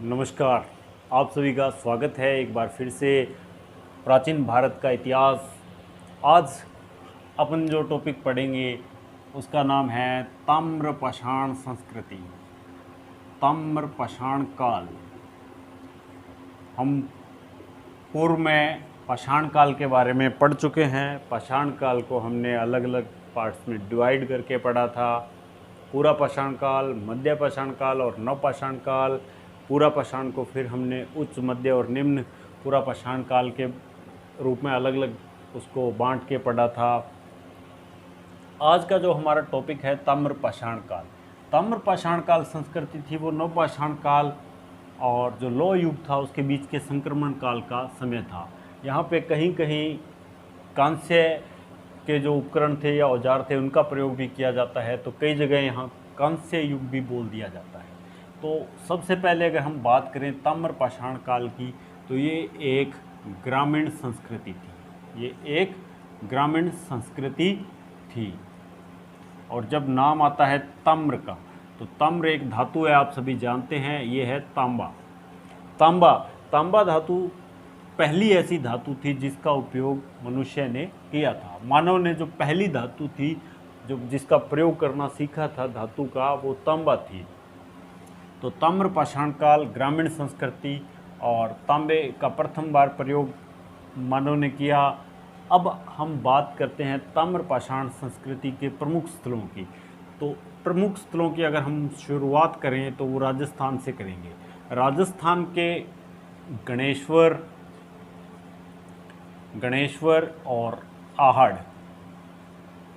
नमस्कार। आप सभी का स्वागत है एक बार फिर से प्राचीन भारत का इतिहास। आज अपन जो टॉपिक पढ़ेंगे उसका नाम है ताम्रपाषाण संस्कृति, ताम्रपाषाण काल। हम पूर्व में पाषाण काल के बारे में पढ़ चुके हैं। पाषाण काल को हमने अलग अलग पार्ट्स में डिवाइड करके पढ़ा था। पूरा पाषाण काल, मध्य पाषाण काल और नव पाषाण काल। पूरा पाषाण को फिर हमने उच्च, मध्य और निम्न पूरा पाषाण काल के रूप में अलग अलग उसको बांट के पढ़ा था। आज का जो हमारा टॉपिक है ताम्रपाषाण काल। ताम्रपाषाण काल संस्कृति थी वो नव पाषाण काल और जो लौह युग था उसके बीच के संक्रमण काल का समय था। यहाँ पे कहीं कहीं कांस्य के जो उपकरण थे या औजार थे उनका प्रयोग भी किया जाता है, तो कई जगह यहाँ कांस्य युग भी बोल दिया जाता है। तो सबसे पहले अगर हम बात करें ताम्रपाषाण काल की, तो ये एक ग्रामीण संस्कृति थी। ये एक ग्रामीण संस्कृति थी। और जब नाम आता है ताम्र का, तो ताम्र एक धातु है, आप सभी जानते हैं, ये है तांबा। तांबा धातु पहली ऐसी धातु थी जिसका उपयोग मनुष्य ने किया था। मानव ने जो पहली धातु थी जो जिसका प्रयोग करना सीखा था धातु का, वो तांबा थी। तो ताम्रपाषाण काल ग्रामीण संस्कृति और तांबे का प्रथम बार प्रयोग मानव ने किया। अब हम बात करते हैं ताम्रपाषाण संस्कृति के प्रमुख स्थलों की। तो प्रमुख स्थलों की अगर हम शुरुआत करें तो वो राजस्थान से करेंगे। राजस्थान के गणेश्वर और आहड़,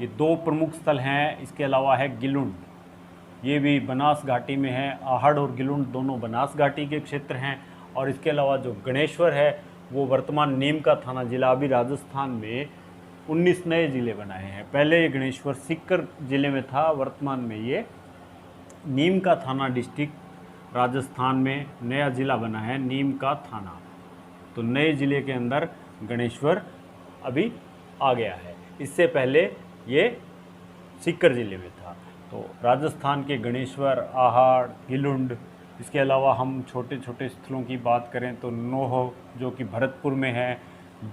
ये दो प्रमुख स्थल हैं। इसके अलावा है गिलुंड, ये भी बनास घाटी में है। आहड़ और गिलुंड दोनों बनास घाटी के क्षेत्र हैं। और इसके अलावा जो गणेश्वर है वो वर्तमान नीम का थाना जिला, अभी राजस्थान में 19 नए ज़िले बनाए हैं। पहले ये गणेश्वर सीकर ज़िले में था, वर्तमान में ये नीम का थाना डिस्ट्रिक्ट राजस्थान में नया ज़िला बना है, नीम का थाना। तो नए ज़िले के अंदर गणेश्वर अभी आ गया है। इससे पहले ये सीकर ज़िले में था। तो राजस्थान के गणेश्वर, आहड़, गिलुंड, इसके अलावा हम छोटे छोटे स्थलों की बात करें तो नोह जो कि भरतपुर में है।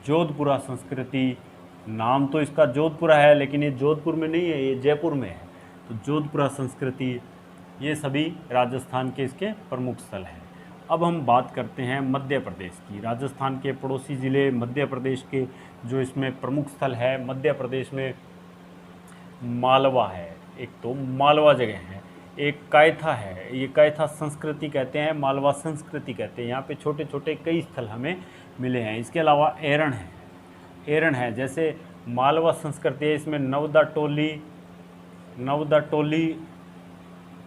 जोधपुरा संस्कृति, नाम तो इसका जोधपुरा है लेकिन ये जोधपुर में नहीं है, ये जयपुर में है। तो जोधपुरा संस्कृति, ये सभी राजस्थान के इसके प्रमुख स्थल हैं। अब हम बात करते हैं मध्य प्रदेश की। राजस्थान के पड़ोसी ज़िले मध्य प्रदेश के जो इसमें प्रमुख स्थल है, मध्य प्रदेश में मालवा है, एक तो मालवा जगह है, एक कायथा है, ये कायथा संस्कृति कहते हैं, मालवा संस्कृति कहते हैं। यहाँ पे छोटे छोटे कई स्थल हमें मिले हैं। इसके अलावा एरण है, जैसे मालवा संस्कृति है, इसमें नवदा टोली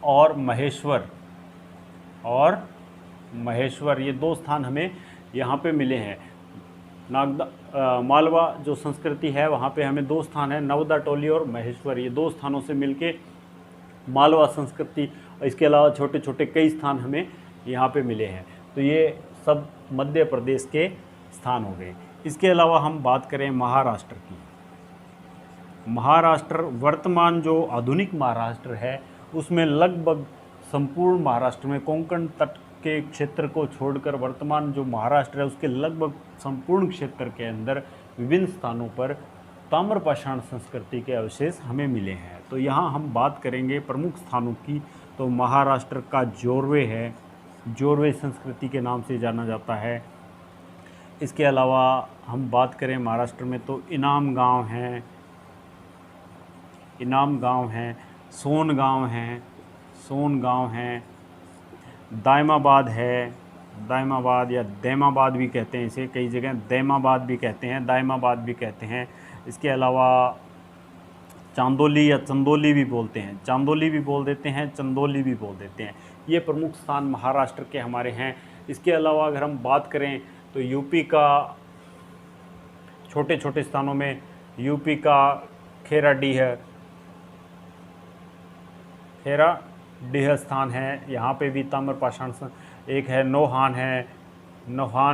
और महेश्वर ये दो स्थान हमें यहाँ पे मिले हैं। मालवा जो संस्कृति है वहाँ पे हमें दो स्थान है, नवदा टोली और महेश्वर। ये दो स्थानों से मिलके मालवा संस्कृति, इसके अलावा छोटे छोटे कई स्थान हमें यहाँ पे मिले हैं। तो ये सब मध्य प्रदेश के स्थान हो गए। इसके अलावा हम बात करें महाराष्ट्र की। महाराष्ट्र, वर्तमान जो आधुनिक महाराष्ट्र है उसमें लगभग संपूर्ण महाराष्ट्र में कोंकण तट के क्षेत्र को छोड़कर वर्तमान जो महाराष्ट्र है उसके लगभग संपूर्ण क्षेत्र के अंदर विभिन्न स्थानों पर ताम्रपाषाण संस्कृति के अवशेष हमें मिले हैं। तो यहाँ हम बात करेंगे प्रमुख स्थानों की। तो महाराष्ट्र का जोरवे है, जोरवे संस्कृति के नाम से जाना जाता है। इसके अलावा हम बात करें महाराष्ट्र में तो इनाम गांव है, सोन गांव है, दायमाबाद है, दायमाबाद या दैमाबाद भी कहते हैं इसे, कई जगह दैमाबाद भी कहते हैं, दायमाबाद भी कहते हैं। इसके अलावा चांदोली या चंदोली भी बोलते हैं, चांदोली भी बोल देते हैं, चंदोली भी बोल देते हैं। ये प्रमुख स्थान महाराष्ट्र के हमारे हैं। इसके अलावा अगर हम बात करें तो यूपी का छोटे छोटे स्थानों में यूपी का खेराडीह स्थान है, यहाँ पे भी ताम्रपाषाण एक है। नौहान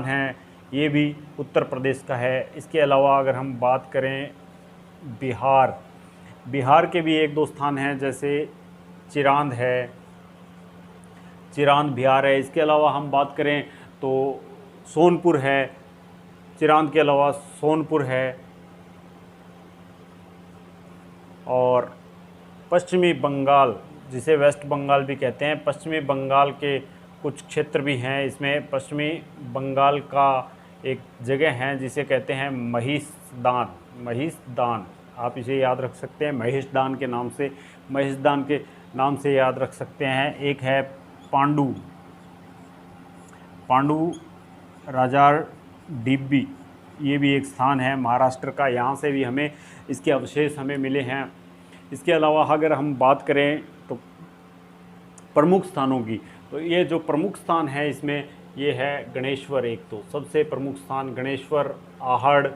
है, ये भी उत्तर प्रदेश का है। इसके अलावा अगर हम बात करें बिहार के भी एक दो स्थान हैं, जैसे चिरांद है, चिरांद बिहार है। इसके अलावा हम बात करें तो सोनपुर है, चिरांद के अलावा सोनपुर है, और पश्चिमी बंगाल, जिसे वेस्ट बंगाल भी कहते हैं, पश्चिमी बंगाल के कुछ क्षेत्र भी हैं इसमें। पश्चिमी बंगाल का एक जगह है जिसे कहते हैं महिषदान, महिषदान, आप इसे याद रख सकते हैं महिषदान के नाम से, महिषदान के नाम से याद रख सकते हैं। एक है पांडु, पांडु राजार डिब्बी, ये भी एक स्थान है महाराष्ट्र का, यहाँ से भी हमें इसके अवशेष हमें मिले हैं। इसके अलावा अगर हम बात करें तो प्रमुख स्थानों की, तो ये जो प्रमुख स्थान है इसमें ये है गणेश्वर। एक तो सबसे प्रमुख स्थान गणेश्वर, आहड़,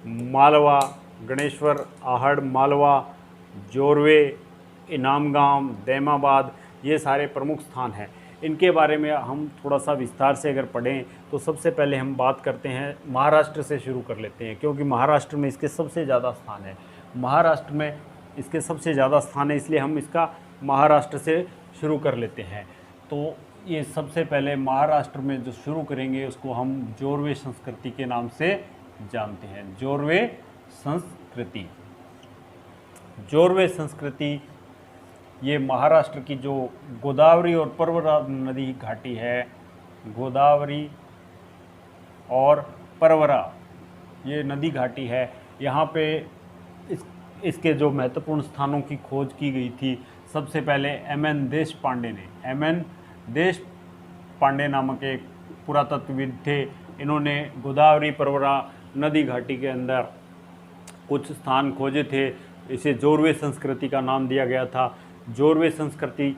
मालवा, गणेश्वर, आहड़, मालवा, जोरवे, इनामगांव, दैमाबाद, ये सारे प्रमुख स्थान हैं। इनके बारे में हम थोड़ा सा विस्तार से अगर पढ़ें तो सबसे पहले हम बात करते हैं महाराष्ट्र से शुरू कर लेते हैं, क्योंकि महाराष्ट्र में इसके सबसे ज़्यादा स्थान है। महाराष्ट्र में इसके सबसे ज़्यादा स्थान है, इसलिए हम इसका महाराष्ट्र से शुरू कर लेते हैं। तो ये सबसे पहले महाराष्ट्र में जो शुरू करेंगे उसको हम जोरवे संस्कृति के नाम से जानते हैं। जोरवे संस्कृति, जोरवे संस्कृति ये महाराष्ट्र की जो गोदावरी और परवरा नदी घाटी है, गोदावरी और परवरा ये नदी घाटी है, यहाँ पे इसके जो महत्वपूर्ण स्थानों की खोज की गई थी। सबसे पहले एम.एन. देशपांडे ने, एम.एन. देशपांडे नामक एक पुरातत्वविद थे, इन्होंने गोदावरी परवरा नदी घाटी के अंदर कुछ स्थान खोजे थे। इसे जोरवे संस्कृति का नाम दिया गया था। जोरवे संस्कृति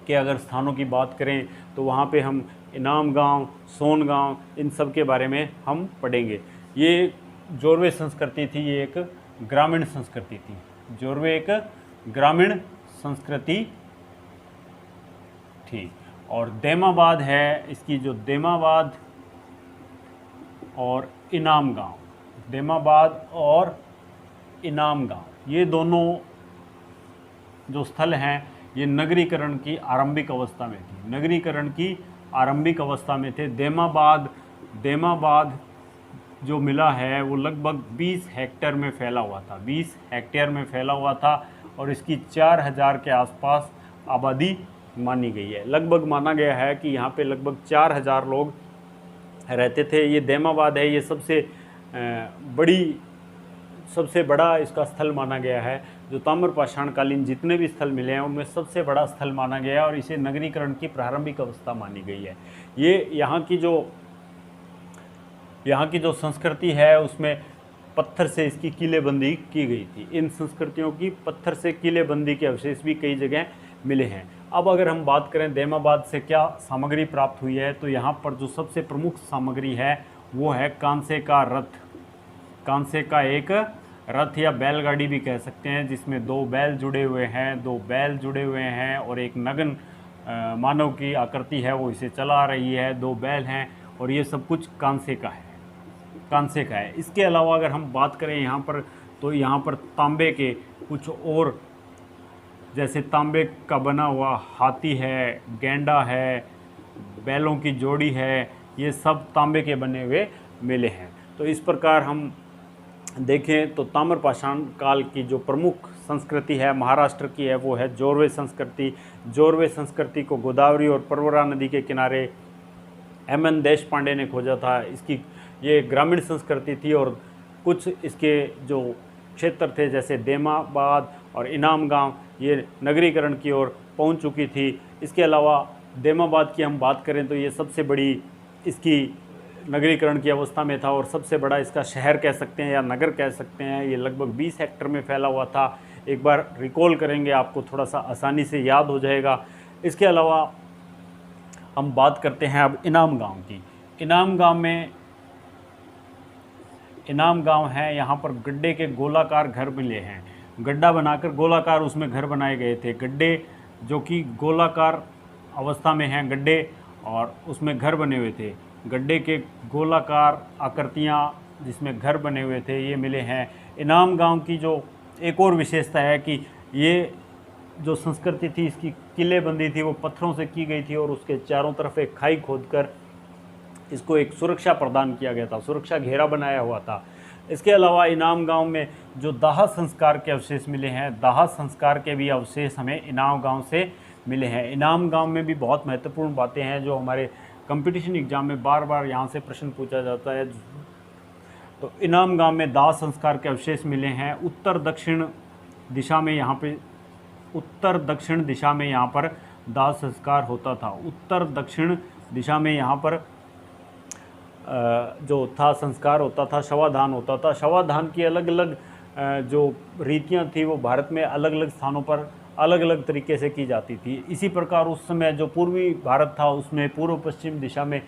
के अगर स्थानों की बात करें तो वहाँ पे हम इनामगांव, सोनगांव, इन सब के बारे में हम पढ़ेंगे। ये जोरवे संस्कृति थी, ये एक ग्रामीण संस्कृति थी। जोरवे एक ग्रामीण संस्कृति थी। और दैमाबाद है, इसकी जो दैमाबाद और इनामगांव, दैमाबाद और इनामगांव, ये दोनों जो स्थल हैं ये नगरीकरण की आरंभिक अवस्था में थी, नगरीकरण की आरंभिक अवस्था में थे। दैमाबाद जो मिला है वो लगभग 20 हेक्टेयर में फैला हुआ था, 20 हेक्टेयर में फैला हुआ था, और इसकी 4000 के आसपास आबादी मानी गई है। लगभग माना गया है कि यहाँ पे लगभग 4000 लोग रहते थे। ये दैमाबाद है, ये सबसे बड़ा इसका स्थल माना गया है। जो ताम्रपाषाणकालीन जितने भी स्थल मिले हैं उनमें सबसे बड़ा स्थल माना गया है, और इसे नगरीकरण की प्रारंभिक अवस्था मानी गई है। ये यहाँ की जो संस्कृति है उसमें पत्थर से इसकी किलेबंदी की गई थी। इन संस्कृतियों की पत्थर से किलेबंदी के अवशेष भी कई जगह मिले हैं। अब अगर हम बात करें दैमाबाद से क्या सामग्री प्राप्त हुई है, तो यहाँ पर जो सबसे प्रमुख सामग्री है वो है कांसे का रथ, कांसे का एक रथ या बैलगाड़ी भी कह सकते हैं, जिसमें 2 बैल जुड़े हुए हैं और एक नगन मानव की आकृति है वो इसे चला रही है। 2 बैल हैं और ये सब कुछ कांसे का है। इसके अलावा अगर हम बात करें यहाँ पर, तो यहाँ पर तांबे के कुछ और, जैसे तांबे का बना हुआ हाथी है, गेंडा है, बैलों की जोड़ी है, ये सब तांबे के बने हुए मिले हैं। तो इस प्रकार हम देखें तो ताम्रपाषाण काल की जो प्रमुख संस्कृति है महाराष्ट्र की है वो है जोरवे संस्कृति। जोरवे संस्कृति को गोदावरी और परवरा नदी के किनारे एम.एन. देशपांडे ने खोजा था। इसकी ये ग्रामीण संस्कृति थी, और कुछ इसके जो क्षेत्र थे जैसे दैमाबाद और इनामगांव ये नगरीकरण की ओर पहुंच चुकी थी। इसके अलावा दैमाबाद की हम बात करें तो ये सबसे बड़ी इसकी नगरीकरण की अवस्था में था, और सबसे बड़ा इसका शहर कह सकते हैं या नगर कह सकते हैं। ये लगभग 20 हेक्टेयर में फैला हुआ था। एक बार रिकॉल करेंगे आपको थोड़ा सा आसानी से याद हो जाएगा। इसके अलावा हम बात करते हैं अब इनामगांव की। इनामगांव है, यहाँ पर गड्ढे के गोलाकार घर मिले हैं, गड्ढा बनाकर गोलाकार उसमें घर बनाए गए थे। गड्ढे जो कि गोलाकार अवस्था में हैं गड्ढे, और उसमें घर बने हुए थे। गड्ढे के गोलाकार आकृतियाँ जिसमें घर बने हुए थे ये मिले हैं। इनामगांव की जो एक और विशेषता है कि ये जो संस्कृति थी, इसकी किलेबंदी थी वो पत्थरों से की गई थी और उसके चारों तरफ एक खाई खोदकर इसको एक सुरक्षा प्रदान किया गया था, सुरक्षा घेरा बनाया हुआ था। इसके अलावा इनाम गांव में जो दाह संस्कार के अवशेष मिले हैं, दाह संस्कार के भी अवशेष हमें इनाम गांव से मिले हैं। इनाम गांव में भी बहुत महत्वपूर्ण बातें हैं जो हमारे कंपटीशन एग्जाम में बार बार यहाँ से प्रश्न पूछा जाता है। तो इनाम गांव में दाह संस्कार के अवशेष मिले हैं। उत्तर दक्षिण दिशा में यहाँ पे उत्तर दक्षिण दिशा में यहाँ पर दाह संस्कार होता था। उत्तर दक्षिण दिशा में यहाँ पर जो था संस्कार होता था, शवाधान होता था। शवाधान की अलग अलग जो रीतियाँ थी वो भारत में अलग अलग स्थानों पर अलग अलग तरीके से की जाती थी। इसी प्रकार उस समय जो पूर्वी भारत था उसमें पूर्व पश्चिम दिशा में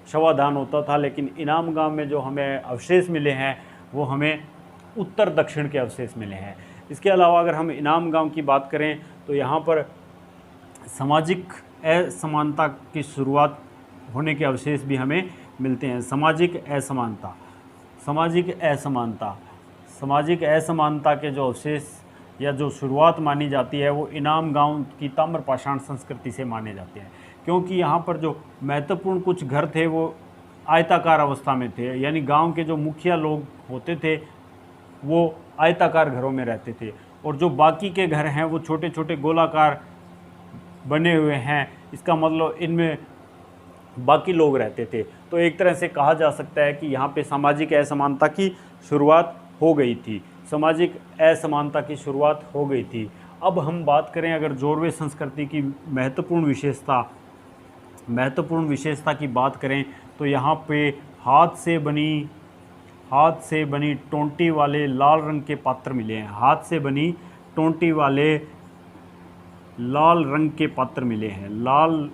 शवाधान होता था, लेकिन इनाम गांव में जो हमें अवशेष मिले हैं वो हमें उत्तर दक्षिण के अवशेष मिले हैं। इसके अलावा अगर हम इनाम गांव की बात करें तो यहाँ पर सामाजिक असमानता की शुरुआत होने के अवशेष भी हमें मिलते हैं। सामाजिक असमानता, सामाजिक असमानता, सामाजिक असमानता के जो अवशेष या जो शुरुआत मानी जाती है वो इनाम गांव की ताम्रपाषाण संस्कृति से माने जाते हैं, क्योंकि यहाँ पर जो महत्वपूर्ण कुछ घर थे वो आयताकार अवस्था में थे, यानी गांव के जो मुखिया लोग होते थे वो आयताकार घरों में रहते थे और जो बाकी के घर हैं वो छोटे छोटे गोलाकार बने हुए हैं। इसका मतलब इनमें बाकी लोग रहते थे। तो एक तरह से कहा जा सकता है कि यहाँ पे सामाजिक असमानता की शुरुआत हो गई थी, सामाजिक असमानता की शुरुआत हो गई थी। अब हम बात करें अगर जोरवे संस्कृति की महत्वपूर्ण विशेषता की बात करें तो यहाँ पे हाथ से बनी टोंटी वाले लाल रंग के पात्र मिले हैं। हाथ से बनी टोंटी वाले लाल रंग के पात्र मिले हैं। लाल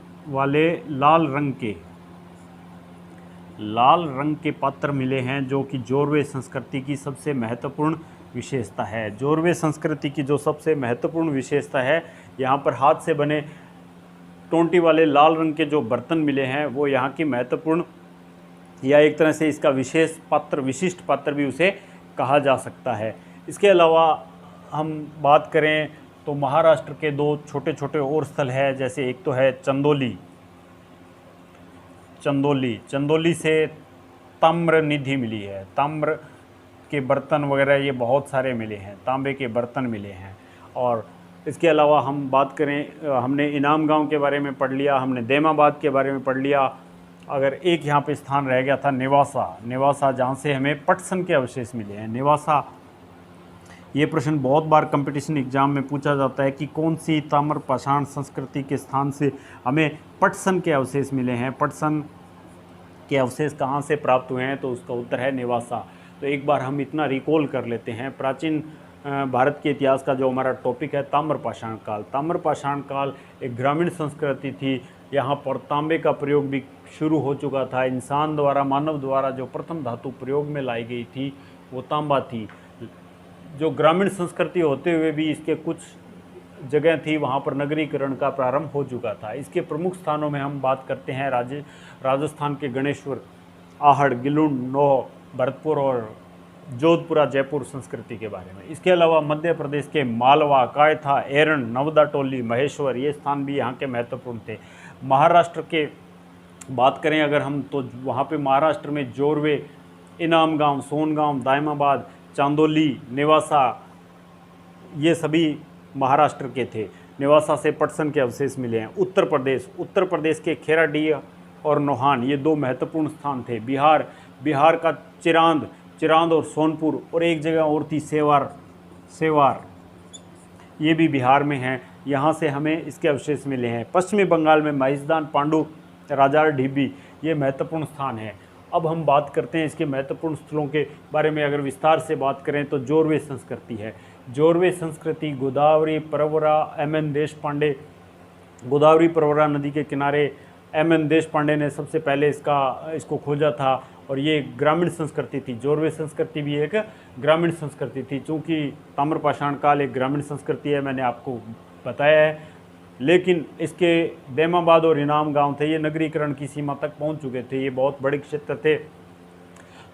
रंग के पात्र मिले हैं जो कि जोरवे संस्कृति की सबसे महत्वपूर्ण विशेषता है। जोरवे संस्कृति की जो सबसे महत्वपूर्ण विशेषता है, यहाँ पर हाथ से बने टोंटी वाले लाल रंग के जो बर्तन मिले हैं वो यहाँ की महत्वपूर्ण या एक तरह से इसका विशिष्ट पात्र भी उसे कहा जा सकता है। इसके अलावा हम बात करें तो महाराष्ट्र के दो छोटे छोटे और स्थल है, जैसे एक तो है चंदौली से ताम्र निधि मिली है। ताम्र के बर्तन वगैरह ये बहुत सारे मिले हैं, तांबे के बर्तन मिले हैं। और इसके अलावा हम बात करें, हमने इनाम गांव के बारे में पढ़ लिया, हमने देमाबाद के बारे में पढ़ लिया। अगर एक यहाँ पे स्थान रह गया था नेवासा, जहाँ से हमें पटसन के अवशेष मिले हैं। नेवासा, ये प्रश्न बहुत बार कंपटीशन एग्जाम में पूछा जाता है कि कौन सी ताम्रपाषाण संस्कृति के स्थान से हमें पटसन के अवशेष मिले हैं। पटसन के अवशेष कहाँ से प्राप्त हुए हैं, तो उसका उत्तर है नेवासा। तो एक बार हम इतना रिकॉल कर लेते हैं, प्राचीन भारत के इतिहास का जो हमारा टॉपिक है ताम्रपाषाण काल। ताम्रपाषाण काल एक ग्रामीण संस्कृति थी। यहाँ पर तांबे का प्रयोग भी शुरू हो चुका था। इंसान द्वारा, मानव द्वारा जो प्रथम धातु प्रयोग में लाई गई थी वो तांबा थी। जो ग्रामीण संस्कृति होते हुए भी इसके कुछ जगह थी वहाँ पर नगरीकरण का प्रारंभ हो चुका था। इसके प्रमुख स्थानों में हम बात करते हैं राजस्थान के गणेश्वर, आहड़, गिलुंड, नौह, भरतपुर और जोधपुरा जयपुर संस्कृति के बारे में। इसके अलावा मध्य प्रदेश के मालवा, कायथा, एरन, नवदा टोली, महेश्वर, ये स्थान भी यहाँ के महत्वपूर्ण थे। महाराष्ट्र के बात करें अगर हम, तो वहाँ पे महाराष्ट्र में जोरवे, इनाम गांव, सोनगांव, दायमाबाद, चांदोली, नेवासा, ये सभी महाराष्ट्र के थे। नेवासा से पटसन के अवशेष मिले हैं। उत्तर प्रदेश के खेराडीह और नोहान, ये दो महत्वपूर्ण स्थान थे। बिहार का चिरांद और सोनपुर, और एक जगह और थी सेवार, ये भी बिहार में है। यहाँ से हमें इसके अवशेष मिले हैं। पश्चिमी बंगाल में महिषदान, पांडु, राजार ढीबी, ये महत्वपूर्ण स्थान है। अब हम बात करते हैं इसके महत्वपूर्ण स्थलों के बारे में। अगर विस्तार से बात करें तो जोरवे संस्कृति है। जोरवे संस्कृति गोदावरी परवरा नदी के किनारे एम.एन. देशपांडे ने सबसे पहले इसको खोजा था और ये ग्रामीण संस्कृति थी। जोरवे संस्कृति भी एक ग्रामीण संस्कृति थी। चूँकि ताम्रपाषाण काल एक ग्रामीण संस्कृति है, मैंने आपको बताया है, लेकिन इसके देमाबाद और इनाम गांव थे, ये नगरीकरण की सीमा तक पहुंच चुके थे। ये बहुत बड़े क्षेत्र थे।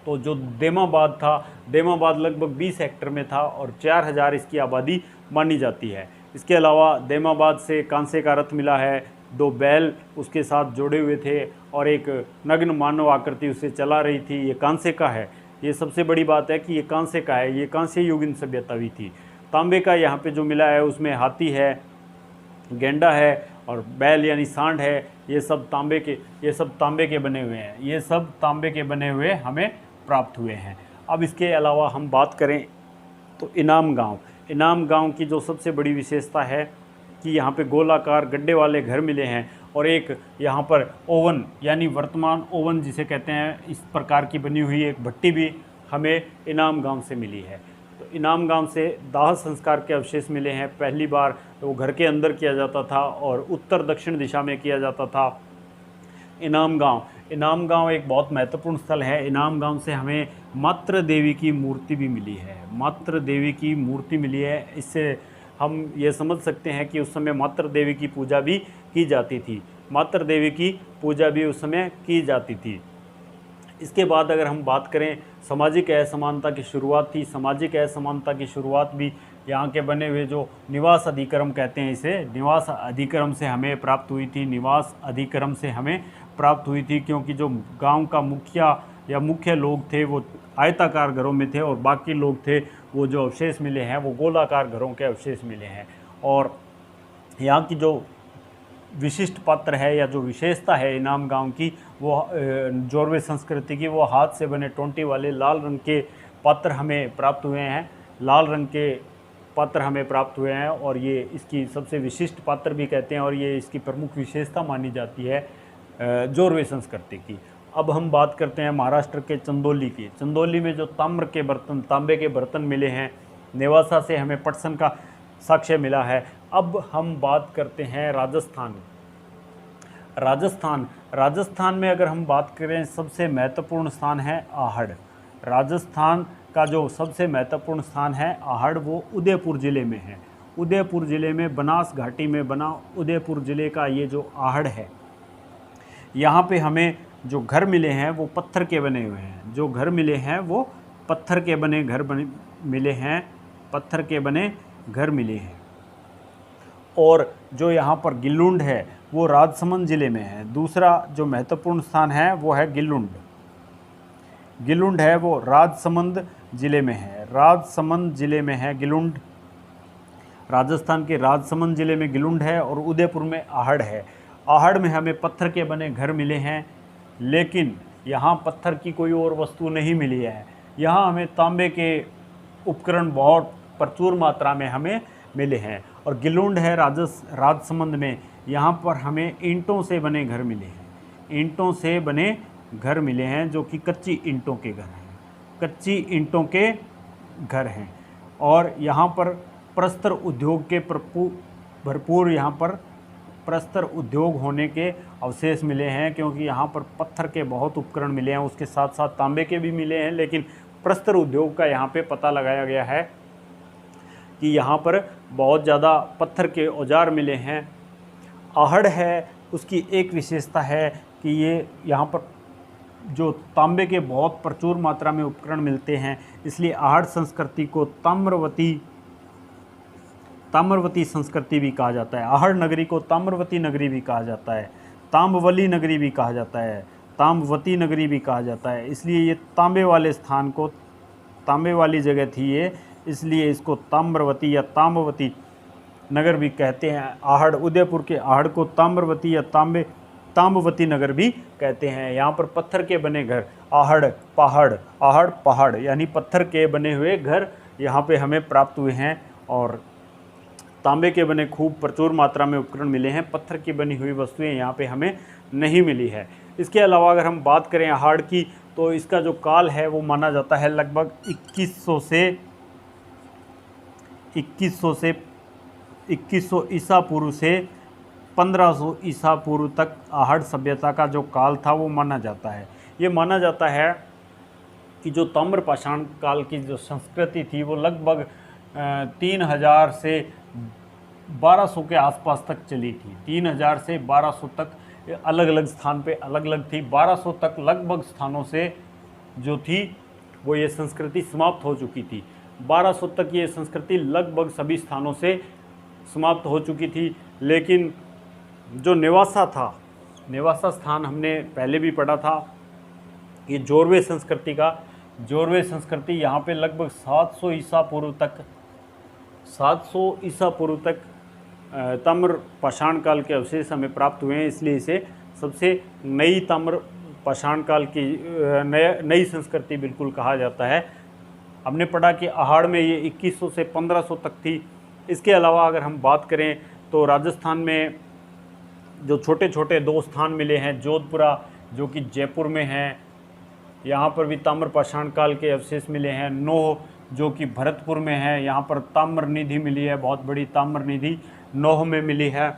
तो जो देमाबाद था, देमाबाद लगभग 20 हेक्टेयर में था और 4000 इसकी आबादी मानी जाती है। इसके अलावा दैमाबाद से कांसे का रथ मिला है, 2 बैल उसके साथ जोड़े हुए थे और एक नग्न मानव आकृति उसे चला रही थी, ये कांसे का है। ये सबसे बड़ी बात है कि ये कांसे का है, ये कांस्य युगीन सभ्यता भी थी। तांबे का यहाँ पे जो मिला है उसमें हाथी है, गेंडा है और बैल यानी सांड है। ये सब तांबे के बने हुए हैं, ये सब तांबे के बने हुए हमें प्राप्त हुए हैं। अब इसके अलावा हम बात करें तो इनाम गांव की जो सबसे बड़ी विशेषता है कि यहाँ पे गोलाकार गड्ढे वाले घर मिले हैं और एक यहाँ पर ओवन यानी वर्तमान ओवन जिसे कहते हैं, इस प्रकार की बनी हुई एक भट्टी भी हमें इनाम गांव से मिली है। तो इनाम गांव से दाह संस्कार के अवशेष मिले हैं। पहली बार वो घर के अंदर किया जाता था और उत्तर दक्षिण दिशा में किया जाता था। इनाम गांव एक बहुत महत्वपूर्ण स्थल है। इनाम गांव से हमें मातृ देवी की मूर्ति भी मिली है, मातृ देवी की मूर्ति मिली है। इससे हम ये समझ सकते हैं कि उस समय मातृ देवी की पूजा भी की जाती थी, मातृ देवी की पूजा भी उस समय की जाती थी। इसके बाद अगर हम बात करें सामाजिक असमानता की शुरुआत थी। सामाजिक असमानता की शुरुआत भी यहाँ के बने हुए जो निवास अधिक्रम कहते हैं, इसे निवास अधिक्रम से हमें प्राप्त हुई थी। निवास अधिक्रम से हमें प्राप्त हुई थी क्योंकि जो गांव का मुखिया या मुख्य लोग थे वो आयताकार घरों में थे और बाकी लोग थे वो जो अवशेष मिले हैं वो गोलाकार घरों के अवशेष मिले हैं। और यहाँ की जो विशिष्ट पात्र है या जो विशेषता है इनाम गांव की, वो जोरवे संस्कृति की, वो हाथ से बने टोंटी वाले लाल रंग के पात्र हमें प्राप्त हुए हैं। लाल रंग के पात्र हमें प्राप्त हुए हैं और ये इसकी सबसे विशिष्ट पात्र भी कहते हैं और ये इसकी प्रमुख विशेषता मानी जाती है जोरवे संस्कृति की। अब हम बात करते हैं महाराष्ट्र के चंदौली की। चंदौली में जो तांबे के बर्तन मिले हैं, नेवासा से हमें पटसन का साक्ष्य मिला है। अब हम बात करते हैं राजस्थान में अगर हम बात करें सबसे महत्वपूर्ण स्थान है आहड़। राजस्थान का जो सबसे महत्वपूर्ण स्थान है आहड़, वो उदयपुर ज़िले में है। उदयपुर ज़िले में बनास घाटी में बना उदयपुर ज़िले का ये जो आहड़ है, यहाँ पे हमें जो घर मिले हैं वो पत्थर के बने हुए हैं। जो घर मिले हैं वो पत्थर के बने घर मिले हैं, पत्थर के बने घर मिले हैं। और जो यहाँ पर गिल्लुंड है वो राजसमंद ज़िले में है। दूसरा जो महत्वपूर्ण स्थान है वो है गिल्लुंड है, वो राजसमंद ज़िले में है। राजसमंद ज़िले में है गिल्लुंड। राजस्थान के राजसमंद ज़िले में गिल्लुंड है और उदयपुर में आहड़ है। आहड़ में हमें पत्थर के बने घर मिले हैं, लेकिन यहाँ पत्थर की कोई और वस्तु नहीं मिली है। यहाँ हमें तांबे के उपकरण बहुत प्रचुर मात्रा में हमें मिले हैं। और गिल्लुंड है राजसमंद में, यहाँ पर हमें ईंटों से बने घर मिले हैं। ईंटों से बने घर मिले हैं जो कि कच्ची ईंटों के घर हैं, कच्ची ईंटों के घर हैं। और यहाँ पर प्रस्तर उद्योग के भरपूर यहाँ पर प्रस्तर उद्योग होने के अवशेष मिले हैं, क्योंकि यहाँ पर पत्थर के बहुत उपकरण मिले हैं, उसके साथ साथ तांबे के भी मिले हैं, लेकिन प्रस्तर उद्योग का यहाँ पे पता लगाया गया है कि यहाँ पर बहुत ज़्यादा पत्थर के औजार मिले हैं। आहड़ है, उसकी एक विशेषता है कि ये यहाँ पर जो तांबे के बहुत प्रचुर मात्रा में उपकरण मिलते हैं, इसलिए आहड़ संस्कृति को ताम्रवती संस्कृति भी कहा जाता है। आहड़ नगरी को ताम्रवती नगरी भी कहा जाता है, ताम्बवली नगरी भी कहा जाता है, ताम्बवती नगरी भी कहा जाता है। इसलिए ये तांबे वाले स्थान को, तांबे वाली जगह थी ये, इसलिए इसको ताम्रवती या ताम्बवती नगर भी कहते हैं। आहड़, उदयपुर के आहड़ को ताम्रवती या ताम्बवती नगर भी कहते हैं। यहाँ पर पत्थर के बने घर, आहड़ पहाड़ यानी पत्थर के बने हुए घर यहाँ पे हमें प्राप्त हुए हैं। और तांबे के बने खूब प्रचुर मात्रा में उपकरण मिले हैं, पत्थर की बनी हुई वस्तुएं यहाँ पे हमें नहीं मिली है। इसके अलावा अगर हम बात करें आहड़ की, तो इसका जो काल है वो माना जाता है लगभग 2100 ईसा पूर्व से 1500 ईसा पूर्व तक आहड़ सभ्यता का जो काल था वो माना जाता है। ये माना जाता है कि जो ताम्र पाषाण काल की जो संस्कृति थी वो लगभग 3000 से 1200 के आसपास तक चली थी। 3000 से 1200 तक अलग अलग स्थान पे अलग अलग थी। 1200 तक लगभग स्थानों से जो थी वो ये संस्कृति समाप्त हो चुकी थी। 1200 तक ये संस्कृति लगभग सभी स्थानों से समाप्त हो चुकी थी। लेकिन जो नेवासा था, नेवासा स्थान हमने पहले भी पढ़ा था, ये जोरवे संस्कृति का, जोरवे संस्कृति यहाँ पे लगभग 700 ईसा पूर्व तक, 700 ईसा पूर्व तक ताम्र पाषाण काल के अवशेष हमें प्राप्त हुए हैं, इसलिए इसे सबसे नई ताम्र पाषाण काल की नई संस्कृति बिल्कुल कहा जाता है। हमने पढ़ा कि आहाड़ में ये 2100 से 1500 तक थी। इसके अलावा अगर हम बात करें तो राजस्थान में जो छोटे छोटे 2 स्थान मिले हैं, जोधपुरा जो कि जयपुर में है, यहाँ पर भी ताम्र पाषाण काल के अवशेष मिले हैं। नोह जो कि भरतपुर में है, यहाँ पर ताम्र निधि मिली है, बहुत बड़ी ताम्र निधि नोह में मिली है।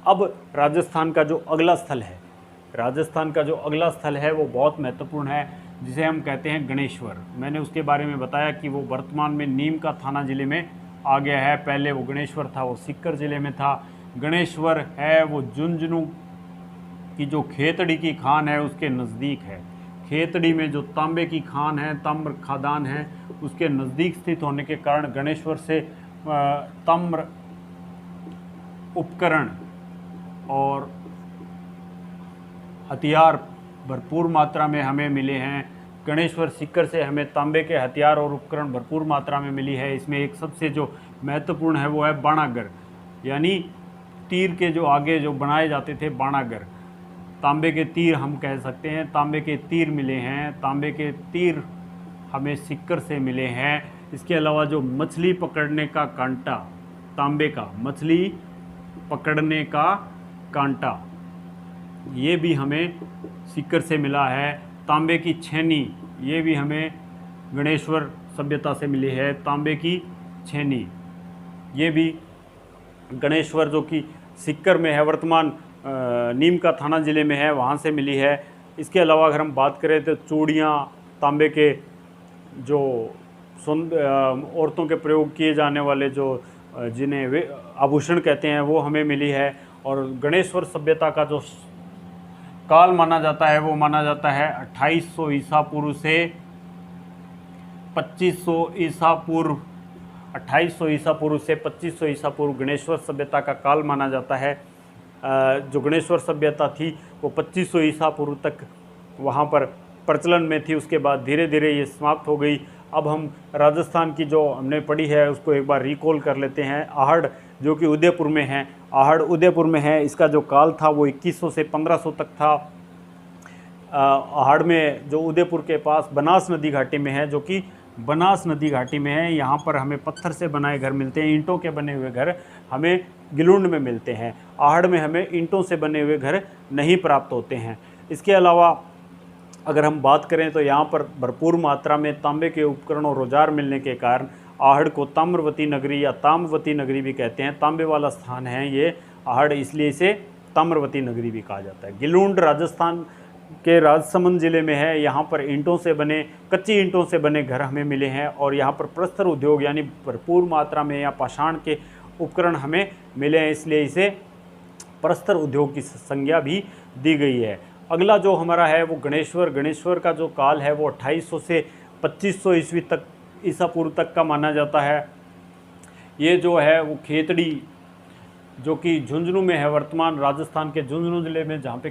अब राजस्थान का जो अगला स्थल है, राजस्थान का जो अगला स्थल है वो बहुत महत्वपूर्ण है, जिसे हम कहते हैं गणेश्वर। मैंने उसके बारे में बताया कि वो वर्तमान में नीम का थाना ज़िले में आ गया है। पहले वो गणेश्वर था, वो सीकर ज़िले में था। गणेश्वर है वो झुंझुनू की जो खेतड़ी की खान है उसके नज़दीक है। खेतड़ी में जो तांबे की खान है, ताम्र खादान है, उसके नज़दीक स्थित होने के कारण गणेश्वर से ताम्र उपकरण और हथियार भरपूर मात्रा में हमें मिले हैं। गणेश्वर सीकर से हमें तांबे के हथियार और उपकरण भरपूर मात्रा में मिली है। इसमें एक सबसे जो महत्वपूर्ण है वो है बाणागर, यानी तीर के जो आगे जो बनाए जाते थे बाणागर, तांबे के तीर हम कह सकते हैं। तांबे के तीर मिले हैं, तांबे के तीर हमें सीकर से मिले हैं। इसके अलावा जो मछली पकड़ने का कांटा, तांबे का मछली पकड़ने का कांटा, ये भी हमें सीकर से मिला है। तांबे की छेनी, ये भी हमें गणेश्वर सभ्यता से मिली है। तांबे की छेनी ये भी गणेश्वर जो कि सीकर में है, वर्तमान नीम का थाना ज़िले में है, वहाँ से मिली है। इसके अलावा अगर हम बात करें तो चूड़ियाँ, तांबे के जो औरतों के प्रयोग किए जाने वाले जो जिन्हें वे आभूषण कहते हैं वो हमें मिली है। और गणेश्वर सभ्यता का जो काल माना जाता है वो माना जाता है 2800 ईसा पूर्व से 2500 ईसा पूर्व, 2800 ईसा पूर्व से 2500 ईसा पूर्व गणेश्वर सभ्यता का काल माना जाता है। जो गणेश्वर सभ्यता थी वो 2500 ईसा पूर्व तक वहाँ पर प्रचलन में थी, उसके बाद धीरे धीरे ये समाप्त हो गई। अब हम राजस्थान की जो हमने पढ़ी है उसको एक बार रिकॉल कर लेते हैं। आहड़ जो कि उदयपुर में है, आहड़ उदयपुर में है, इसका जो काल था वो 2100 से 1500 तक था। आहड़ में जो उदयपुर के पास बनास नदी घाटी में है, जो कि बनास नदी घाटी में है, यहाँ पर हमें पत्थर से बनाए घर मिलते हैं, ईंटों के बने हुए घर हमें गिलुंड में मिलते हैं। आहड़ में हमें ईंटों से बने हुए घर नहीं प्राप्त होते हैं। इसके अलावा अगर हम बात करें तो यहाँ पर भरपूर मात्रा में तांबे के उपकरण और औजार मिलने के कारण आहड़ को ताम्रवती नगरी या ताम्रवती नगरी भी कहते हैं। तांबे वाला स्थान है ये आहड़, इसलिए इसे ताम्रवती नगरी भी कहा जाता है। गिलुंड राजस्थान के राजसमंद ज़िले में है। यहाँ पर ईंटों से बने, कच्ची ईंटों से बने घर हमें मिले हैं और यहाँ पर प्रस्तर उद्योग यानी भरपूर मात्रा में या पाषाण के उपकरण हमें मिले हैं, इसलिए इसे प्रस्तर उद्योग की संज्ञा भी दी गई है। अगला जो हमारा है वो गणेश्वर। गणेश्वर का जो काल है वो 2800 से 2500 ईस्वी तक, ईसा पूर्व तक का माना जाता है। ये जो है वो खेतड़ी जो कि झुंझुनू में है, वर्तमान राजस्थान के झुंझुनू ज़िले में, जहाँ पे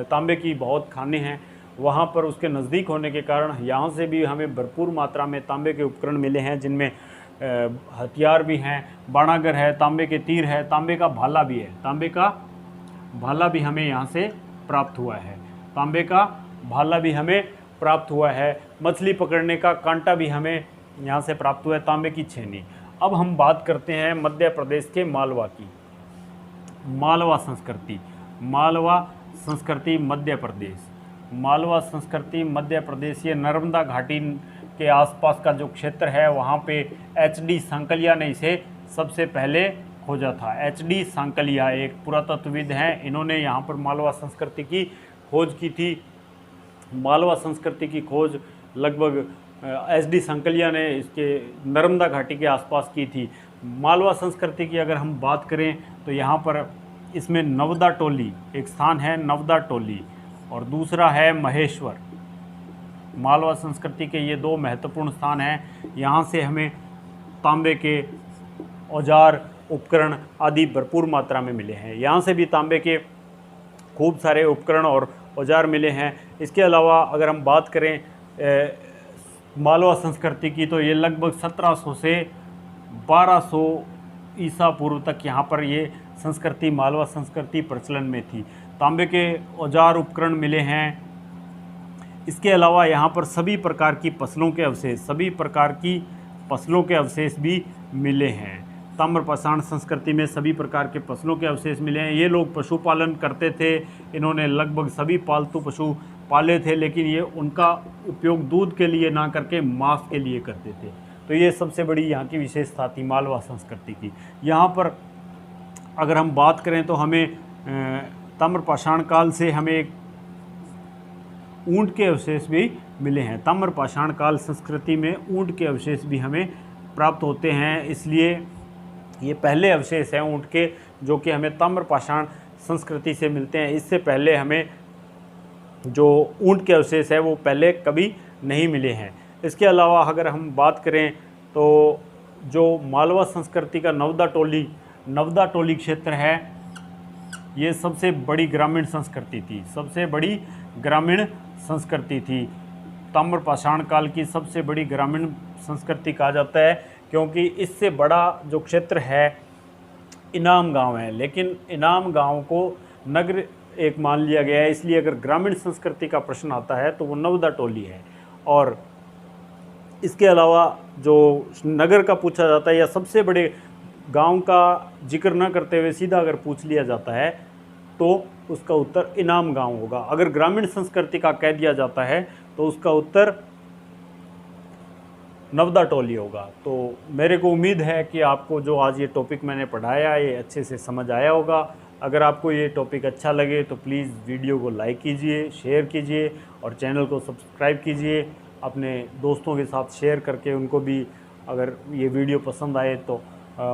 तांबे की बहुत खानें हैं, वहाँ पर उसके नज़दीक होने के कारण यहाँ से भी हमें भरपूर मात्रा में तांबे के उपकरण मिले हैं, जिनमें हथियार भी हैं, बाणागर है, तांबे के तीर है, तांबे का भाला भी है। तांबे का भाला भी हमें यहाँ से प्राप्त हुआ है, तांबे का भाला भी हमें प्राप्त हुआ है। मछली पकड़ने का कांटा भी हमें यहाँ से प्राप्त हुआ है, तांबे की छेनी। अब हम बात करते हैं मध्य प्रदेश के मालवा की। मालवा संस्कृति, मालवा संस्कृति मध्य प्रदेश, मालवा संस्कृति मध्य प्रदेश, ये नर्मदा घाटी के आसपास का जो क्षेत्र है वहाँ पे एच.डी. सांकलिया ने इसे सबसे पहले खोजा था। एच.डी. सांकलिया एक पुरातत्वविद हैं, इन्होंने यहाँ पर मालवा संस्कृति की खोज की थी। मालवा संस्कृति की खोज लगभग एच.डी. सांकलिया ने इसके नर्मदा घाटी के आसपास की थी। मालवा संस्कृति की अगर हम बात करें तो यहाँ पर इसमें नवदा टोली एक स्थान है, नवदा टोली, और दूसरा है महेश्वर। मालवा संस्कृति के ये दो महत्वपूर्ण स्थान हैं। यहाँ से हमें तांबे के औजार उपकरण आदि भरपूर मात्रा में मिले हैं। यहाँ से भी तांबे के खूब सारे उपकरण और औजार मिले हैं। इसके अलावा अगर हम बात करें मालवा संस्कृति की, तो ये लगभग 1700 से 1200 ईसा पूर्व तक यहाँ पर ये संस्कृति, मालवा संस्कृति प्रचलन में थी। तांबे के औजार उपकरण मिले हैं। इसके अलावा यहाँ पर सभी प्रकार की फसलों के अवशेष भी मिले हैं। ताम्रपाषाण संस्कृति में सभी प्रकार के फसलों के अवशेष मिले हैं। ये लोग पशुपालन करते थे, इन्होंने लगभग सभी पालतू पशु पाले थे, लेकिन ये उनका उपयोग दूध के लिए ना करके मांस के लिए करते थे। तो ये सबसे बड़ी यहाँ की विशेषता थी मालवा संस्कृति की। यहाँ पर अगर हम बात करें तो हमें ताम्रपाषाण काल से हमें एक ऊंट के अवशेष भी मिले हैं। ताम्रपाषाण काल संस्कृति में ऊंट के अवशेष भी हमें प्राप्त होते हैं, इसलिए ये पहले अवशेष हैं ऊंट के जो कि हमें ताम्रपाषाण संस्कृति से मिलते हैं। इससे पहले हमें जो ऊंट के अवशेष है वो पहले कभी नहीं मिले हैं। इसके अलावा अगर हम बात करें तो जो मालवा संस्कृति का नवदा टोली क्षेत्र है, ये सबसे बड़ी ग्रामीण संस्कृति थी। ताम्रपाषाण काल की सबसे बड़ी ग्रामीण संस्कृति कहा जाता है, क्योंकि इससे बड़ा जो क्षेत्र है इनाम गांव है, लेकिन इनाम गांव को नगर एक मान लिया गया है। इसलिए अगर ग्रामीण संस्कृति का प्रश्न आता है तो वो नवदा टोली है। और इसके अलावा जो नगर का पूछा जाता है या सबसे बड़े गांव का जिक्र न करते हुए सीधा अगर पूछ लिया जाता है तो उसका उत्तर इनाम गांव होगा। अगर ग्रामीण संस्कृति का कह दिया जाता है तो उसका उत्तर नवदा टोली होगा। तो मेरे को उम्मीद है कि आपको जो आज ये टॉपिक मैंने पढ़ाया ये अच्छे से समझ आया होगा। अगर आपको ये टॉपिक अच्छा लगे तो प्लीज़ वीडियो को लाइक कीजिए, शेयर कीजिए और चैनल को सब्सक्राइब कीजिए। अपने दोस्तों के साथ शेयर करके उनको भी अगर ये वीडियो पसंद आए तो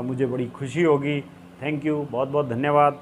मुझे बड़ी खुशी होगी। थैंक यू, बहुत बहुत धन्यवाद।